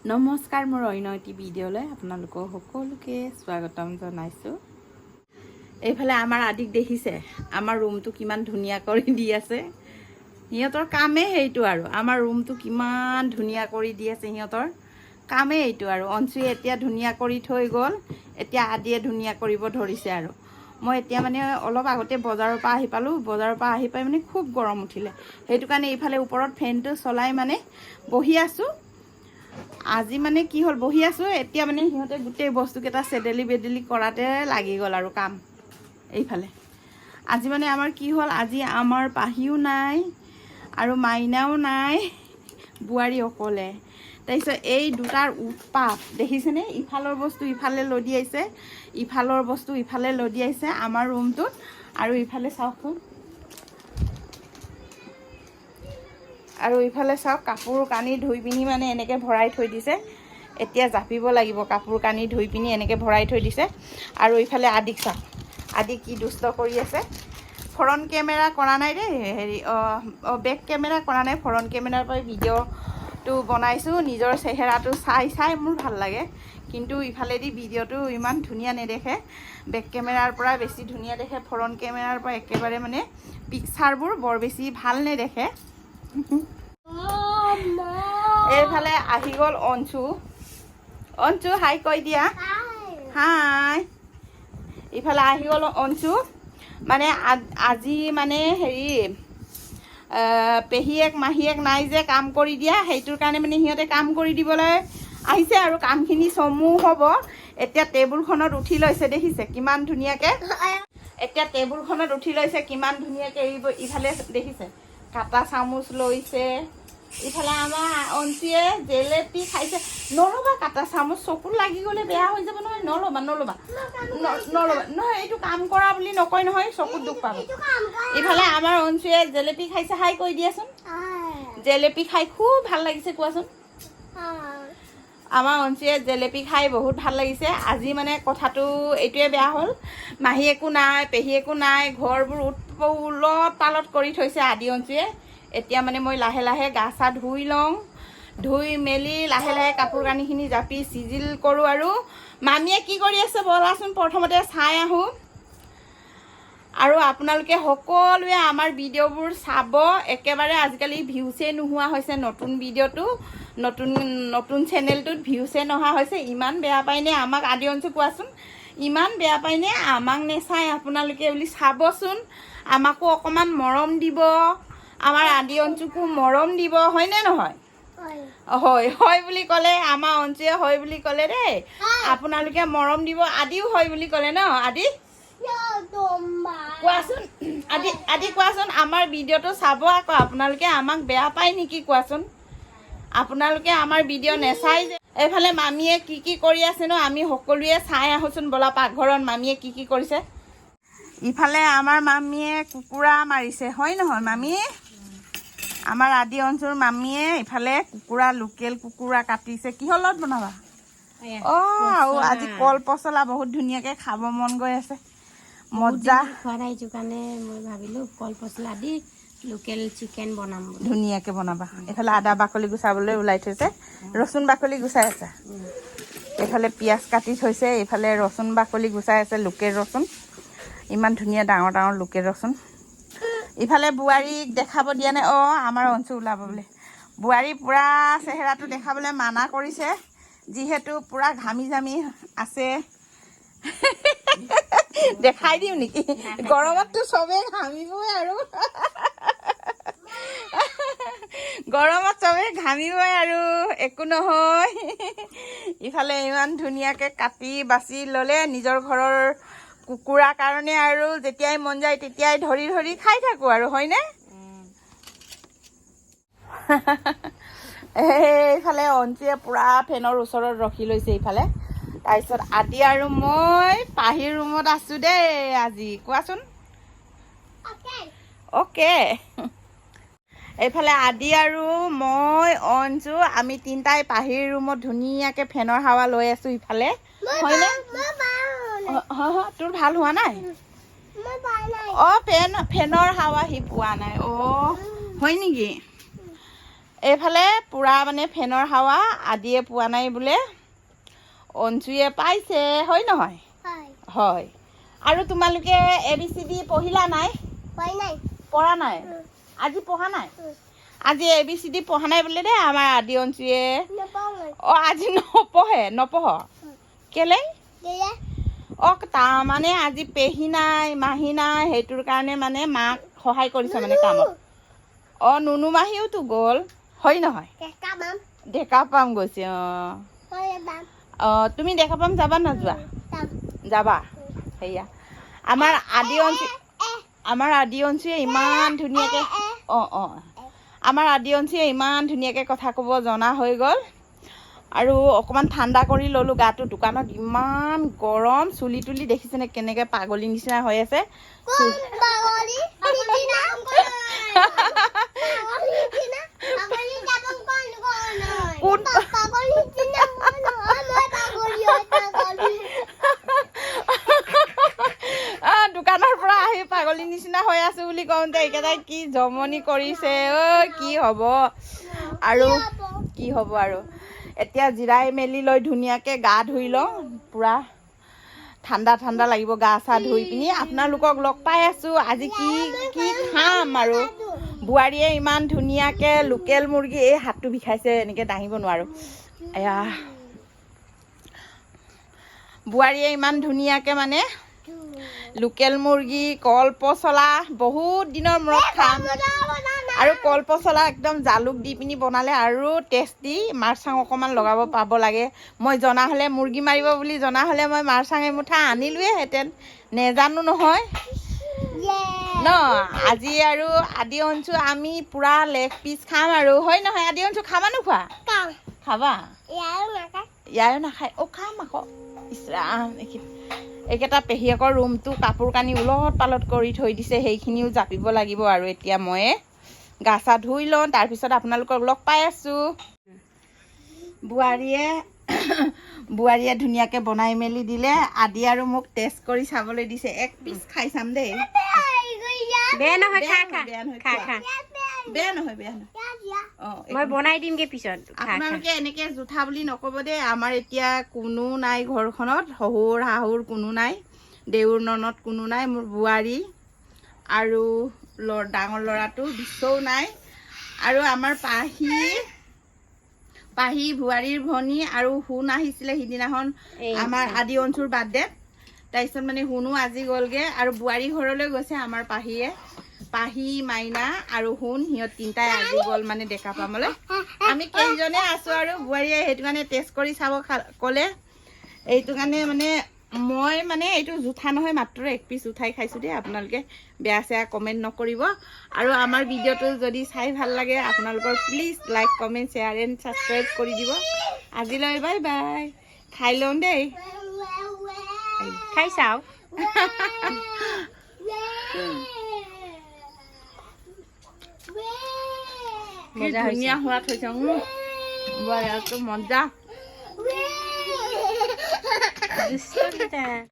নমস্কাৰ মোৰ অন্য এটি ভিডিঅ'লৈ আপোনালোকক সকলোকে স্বাগতম জনাইছোঁ। এইফালে আমাৰ আদিক দেখিছে আমাৰ ৰুমটো কিমান ধুনীয়া কৰি দি আছে। সিহঁতৰ কামেই সেইটো আৰু আমাৰ ৰুমটো কিমান ধুনীয়া কৰি দি আছে, সিহঁতৰ কামেই এইটো আৰু। অঞ্চুৱে এতিয়া ধুনীয়া কৰি থৈ গ'ল, এতিয়া আদিয়ে ধুনীয়া কৰিব ধৰিছে আৰু। মই এতিয়া মানে অলপ আগতে বজাৰৰ পৰা আহি পালোঁ, বজাৰৰ পৰা আহি পাই মানে খুব গৰম উঠিলে, সেইটো কাৰণে এইফালে ওপৰত ফেনটো চলাই মানে বহি আছোঁ। আজি মানে কি হ'ল, বহি আছোঁ, এতিয়া মানে সিহঁতে গোটেই বস্তুকেইটা চেদেলি বেদেলি কৰাতে লাগি গ'ল আৰু কাম। এইফালে আজি মানে আমাৰ কি হ'ল, আজি আমাৰ পাহিও নাই আৰু মাইনাও নাই, বোৱাৰী অকলে। তাৰপিছত এই দুটাৰ উৎপাত দেখিছেনে, ইফালৰ বস্তু ইফালে লদিয়াইছে, ইফালৰ বস্তু ইফালে লদিয়াইছে আমাৰ ৰুমটোত। আৰু ইফালে চাওকচোন, আৰু ইফালে চাওক কাপোৰ কানি ধুই পিনি মানে এনেকৈ ভৰাই থৈ দিছে। এতিয়া জাপিব লাগিব, কাপোৰ কানি ধুই পিনি এনেকৈ ভৰাই থৈ দিছে। আৰু ইফালে আদিক চাওক, আদি কি দুষ্ট কৰি আছে। ফ্ৰণ্ট কেমেৰা কৰা নাই দেই, হেৰি বেক কেমেৰা কৰা নাই, ফ্ৰণ্ট কেমেৰাৰ পৰাই ভিডিঅ'টো বনাইছোঁ। নিজৰ চেহেৰাটো চাই চাই মোৰ ভাল লাগে, কিন্তু ইফালেদি ভিডিঅ'টো ইমান ধুনীয়া নেদেখে। বেক কেমেৰাৰ পৰা বেছি ধুনীয়া দেখে, ফ্ৰণ্ট কেমেৰাৰ পৰা একেবাৰে মানে পিকচাৰবোৰ বৰ বেছি ভাল নেদেখে। এইফালে আহি গ'ল অঞ্চু। অঞ্চু হাই কৈ দিয়া, হাই। ইফালে আহি গ'ল অঞ্চু, মানে আজি মানে হেৰি পেহীয়েক মাহীয়েক নাই যে কাম কৰি দিয়া, সেইটোৰ কাৰণে মানে সিহঁতে কাম কৰি দিবলৈ আহিছে আৰু কামখিনি চমু হ'ব। এতিয়া টেবুলখনত উঠি লৈছে, দেখিছে কিমান ধুনীয়াকৈ। এতিয়া টেবুলখনত উঠি লৈছে কিমান ধুনীয়াকৈ। ইফালে দেখিছে কাটা চামুচ লৈছে। ইফালে আমাৰ অঞ্চিয়ে জেলেপি খাইছে। নল'বা কাটা চামুচ, চকুত লাগি গ'লে বেয়া হৈ যাব নহয়, নল'বা নল'বা নল'বা নহয়, এইটো কাম কৰা বুলি নকয় নহয়, চকুত দুখ পাব। ইফালে আমাৰ অঞ্চিয়ে জেলেপি খাইছে, হাই কৈ দিয়াচোন। জেলেপি খাই খুব ভাল লাগিছে, কোৱাচোন। আমাৰ অঞ্চিয়ে জেলেপি খাই বহুত ভাল লাগিছে। আজি মানে কথাটো এইটোৱে বেয়া হ'ল, মাহীয়েকো নাই পেহীয়েকো নাই, ঘৰবোৰ উলট পালট কৰি থৈছে আদি অঞ্চিয়ে। এতিয়া মানে মই লাহে লাহে গা চা ধুই লওঁ, ধুই মেলি লাহে লাহে কাপোৰ কানিখিনি জাপি চিজিল কৰোঁ। আৰু মামীয়ে কি কৰি আছে ব'লাচোন প্ৰথমতে চাই আহোঁ। আৰু আপোনালোকে সকলোৱে আমাৰ ভিডিঅ'বোৰ চাব একেবাৰে। আজিকালি ভিউচে নোহোৱা হৈছে, নতুন ভিডিঅ'টো নতুন চেনেলটোত ভিউচে নহা হৈছে। ইমান বেয়া পায়নে আমাক আদি অঞ্চু, কোৱাচোন। ইমান বেয়া পায়নে আমাক নেচাই আপোনালোকে বুলি চাবচোন। আমাকো অকণমান মৰম দিব, আমাৰ আদি অঞ্চুকো মৰম দিব, হয়নে নহয়? হয় হয় বুলি ক'লে, আমাৰ অঞ্চুৱে হয় বুলি ক'লে দেই, আপোনালোকে মৰম দিব। আদিও হয় বুলি ক'লে ন, আদি কোৱাচোন। আদি কোৱাচোন, আমাৰ ভিডিঅ'টো চাব আকৌ। আপোনালোকে আমাক বেয়া পায় নেকি কোৱাচোন? আপোনালোকে আমাৰ ভিডিঅ' নেচাই যে। এইফালে মামীয়ে কি কি কৰি আছে ন, আমি সকলোৱে চাই আহোঁচোন ব'লা পাকঘৰত মামীয়ে কি কি কৰিছে। ইফালে আমাৰ মামীয়ে কুকুৰা মাৰিছে, হয় নহয় মামী? আমাৰ আদি অঞ্চুৰ মামীয়ে ইফালে কুকুৰা, লোকেল কুকুৰা কাটিছে। কিহৰ লগত বনাবা? আৰু আজি কল পচলা বহুত ধুনীয়াকৈ খাব মন গৈ আছে, মজা। খোৱা নাই, সেইটো কাৰণে মই ভাবিলোঁ কল পচলা দি লোকেল চিকেন বনাম, ধুনীয়াকৈ বনাবা। এইফালে আদা বাকলি গুচাবলৈ ওলাই থৈছে, ৰচুন বাকলি গুচাই আছে। এইফালে পিঁয়াজ কাটি থৈছে, এইফালে ৰচুন বাকলি গুচাই আছে, লোকেল ৰচুন। ইমান ধুনীয়া ডাঙৰ ডাঙৰ লোকেল ৰচুন। ইফালে বোৱাৰীক দেখাব দিয়া নাই। আমাৰ অঞ্চু ওলাব বোলে। বোৱাৰী পূৰা চেহেৰাটো দেখাবলৈ মানা কৰিছে, যিহেতু পূৰা ঘামি জামি আছে। দেখাই দিওঁ নেকি? গৰমততো চবেই ঘামিবই আৰু গৰমত চবেই ঘামিবই আৰু একো নহয়। ইফালে ইমান ধুনীয়াকৈ কাটি বাচি ল'লে নিজৰ ঘৰৰ কুকুৰাৰ কাৰণে, আৰু যেতিয়াই মন যায় তেতিয়াই ধৰি ধৰি খাই থাকোঁ আৰু, হয়নে? এইফালে অঞ্চিয়ে পূৰা ফেনৰ ওচৰত ৰখি লৈছে ইফালে। তাৰপিছত আদি আৰু মই পাহিৰ ৰুমত আছোঁ দেই আজি, কোৱাচোন। অ'কে। এইফালে আদি আৰু মই অঞ্জু, আমি তিনিটাই পাহিৰ ৰুমত ধুনীয়াকৈ ফেনৰ হাৱা লৈ আছোঁ ইফালে, হয়নে? তোৰ ভাল হোৱা নাই? ফেনৰ হাৱা সি পোৱা নাই। হয় নেকি? এইফালে পুৰা মানে ফেনৰ হাৱা আদিয়ে পোৱা নাই বোলে, অঞ্জুৱে পাইছে, হয় নহয়? হয়। আৰু তোমালোকে ABCD পঢ়িলা নাই? পঢ়া নাই? আজি পঢ়া নাই? আজি ABCD পঢ়া নাই বোলে দেই আমাৰ আদি অঞ্জুৱে। আজি নপঢ় কেলে? তাৰমানে আজি পেহী নাই মাহী নাই, সেইটোৰ কাৰণে মানে মাক সহায় কৰিছে মানে কামত। নুনু মাহীওতো গ'ল, হয় নহয়? ডেকা পাম গৈছে। তুমি ডেকা পাম যাবা নোযোৱা? যাবা। সেয়া আমাৰ আদি অঞ্চুৱে ইমান ধুনীয়াকৈ আমাৰ আদি অঞ্চুৱে ইমান ধুনীয়াকৈ কথা ক'ব জনা হৈ গ'ল। আৰু অকণমান ঠাণ্ডা কৰি ল'লোঁ গাটো, দোকানত ইমান গৰম, চুলি তুলি দেখিছেনে কেনেকৈ পাগলী নিচিনা হৈ আছে। দোকানৰ পৰা আহি পাগলী নিচিনা হৈ আছো বুলি কওঁতে এইকেইটাই কি জমনি কৰিছে। কি হ'ব আৰু এতিয়া জিৰাই মেলি লৈ ধুনীয়াকৈ গা ধুই লওঁ, পূৰা ঠাণ্ডা লাগিব গা চা ধুই পিনি আপোনালোকক লগ পাই আছোঁ। আজি কি খাম আৰু বোৱাৰীয়ে ইমান ধুনীয়াকৈ লোকেল মুৰ্গী, এই হাতটো বিষাইছে এনেকৈ দাঙিব নোৱাৰোঁ। এয়া বোৱাৰীয়ে ইমান ধুনীয়াকৈ মানে লোকেল মুৰ্গী, কল পচলা, বহুত দিনৰ মূৰত খাম। আৰু কল পচলা একদম জালুক দি পিনি বনালে আৰু টেষ্টি। মাৰ চাং অকণমান লগাব পাব লাগে। মই জনা হ'লে, মুৰ্গী মাৰিব বুলি জনা হ'লে মই মাৰ চাং এমুঠা আনিলোৱেহেঁতেন, নেজানো নহয় ন। আজি আৰু আদি অঞ্চু আমি পূৰা লেগ পিচ খাম আৰু, হয় নহয়? আদি অঞ্চু খাবা নোখোৱা? খাবা? ইয়াৰো নাখায়। খাম আকৌ। ইছৰাম, এইকেইটা পেহীয়েকৰ ৰুমটো কাপোৰ কানি উলট পালট কৰি থৈ দিছে, সেইখিনিও জাপিব লাগিব। আৰু এতিয়া মই গা চা ধুই লওঁ, তাৰপিছত আপোনালোকক লগ পাই আছোঁ। বোৱাৰীয়ে ধুনীয়াকৈ বনাই মেলি দিলে। আদি আৰু মোক টেষ্ট কৰি চাবলৈ দিছে। এক পিচ খাই চাম দেই। বেয়া নহয়, মই বনাই দিমগে পিছত। আপোনালোকে এনেকে জুঠা বুলি নক'ব দেই। আমাৰ এতিয়া কোনো নাই ঘৰখনত, শহুৰ শাহুৰ কোনো নাই, দেউৰ ননদ কোনো নাই, মোৰ বোৱাৰী আৰু ডাঙৰ ল'ৰাটো বিশ্বও নাই। আৰু আমাৰ পাহী বোৱাৰীৰ ভনী আৰু সোণ আহিছিলে সিদিনাখন আমাৰ আদি অঞ্চুৰ বাৰ্থডে। তাৰপিছত মানে সোণো আজি গ'লগে আৰু বোৱাৰী ঘৰলৈ গৈছে আমাৰ পাহীয়ে। পাহী, মাইনা আৰু সোণ, সিহঁত তিনিটাই আজি গ'ল মানে ডেকা পামলৈ। আমি কেইজনে আছোঁ আৰু বোৱাৰীয়ে সেইটো কাৰণে টেষ্ট কৰি চাব ক'লে। এইটো কাৰণে মানে মই মানে এইটো জুঠা নহয়, মাত্ৰ এক পিচ উঠাই খাইছোঁ দেই। আপোনালোকে বেয়া চেয়া কমেণ্ট নকৰিব। আৰু আমাৰ ভিডিঅ'টো যদি চাই ভাল লাগে আপোনালোকৰ please like, comment, share and subscribe কৰি দিব। আজিলৈ বাই বাই। খাই লওঁ দেই। খাই চাওঁ। ধুনীয়া সোৱাদ হৈছে। মজা।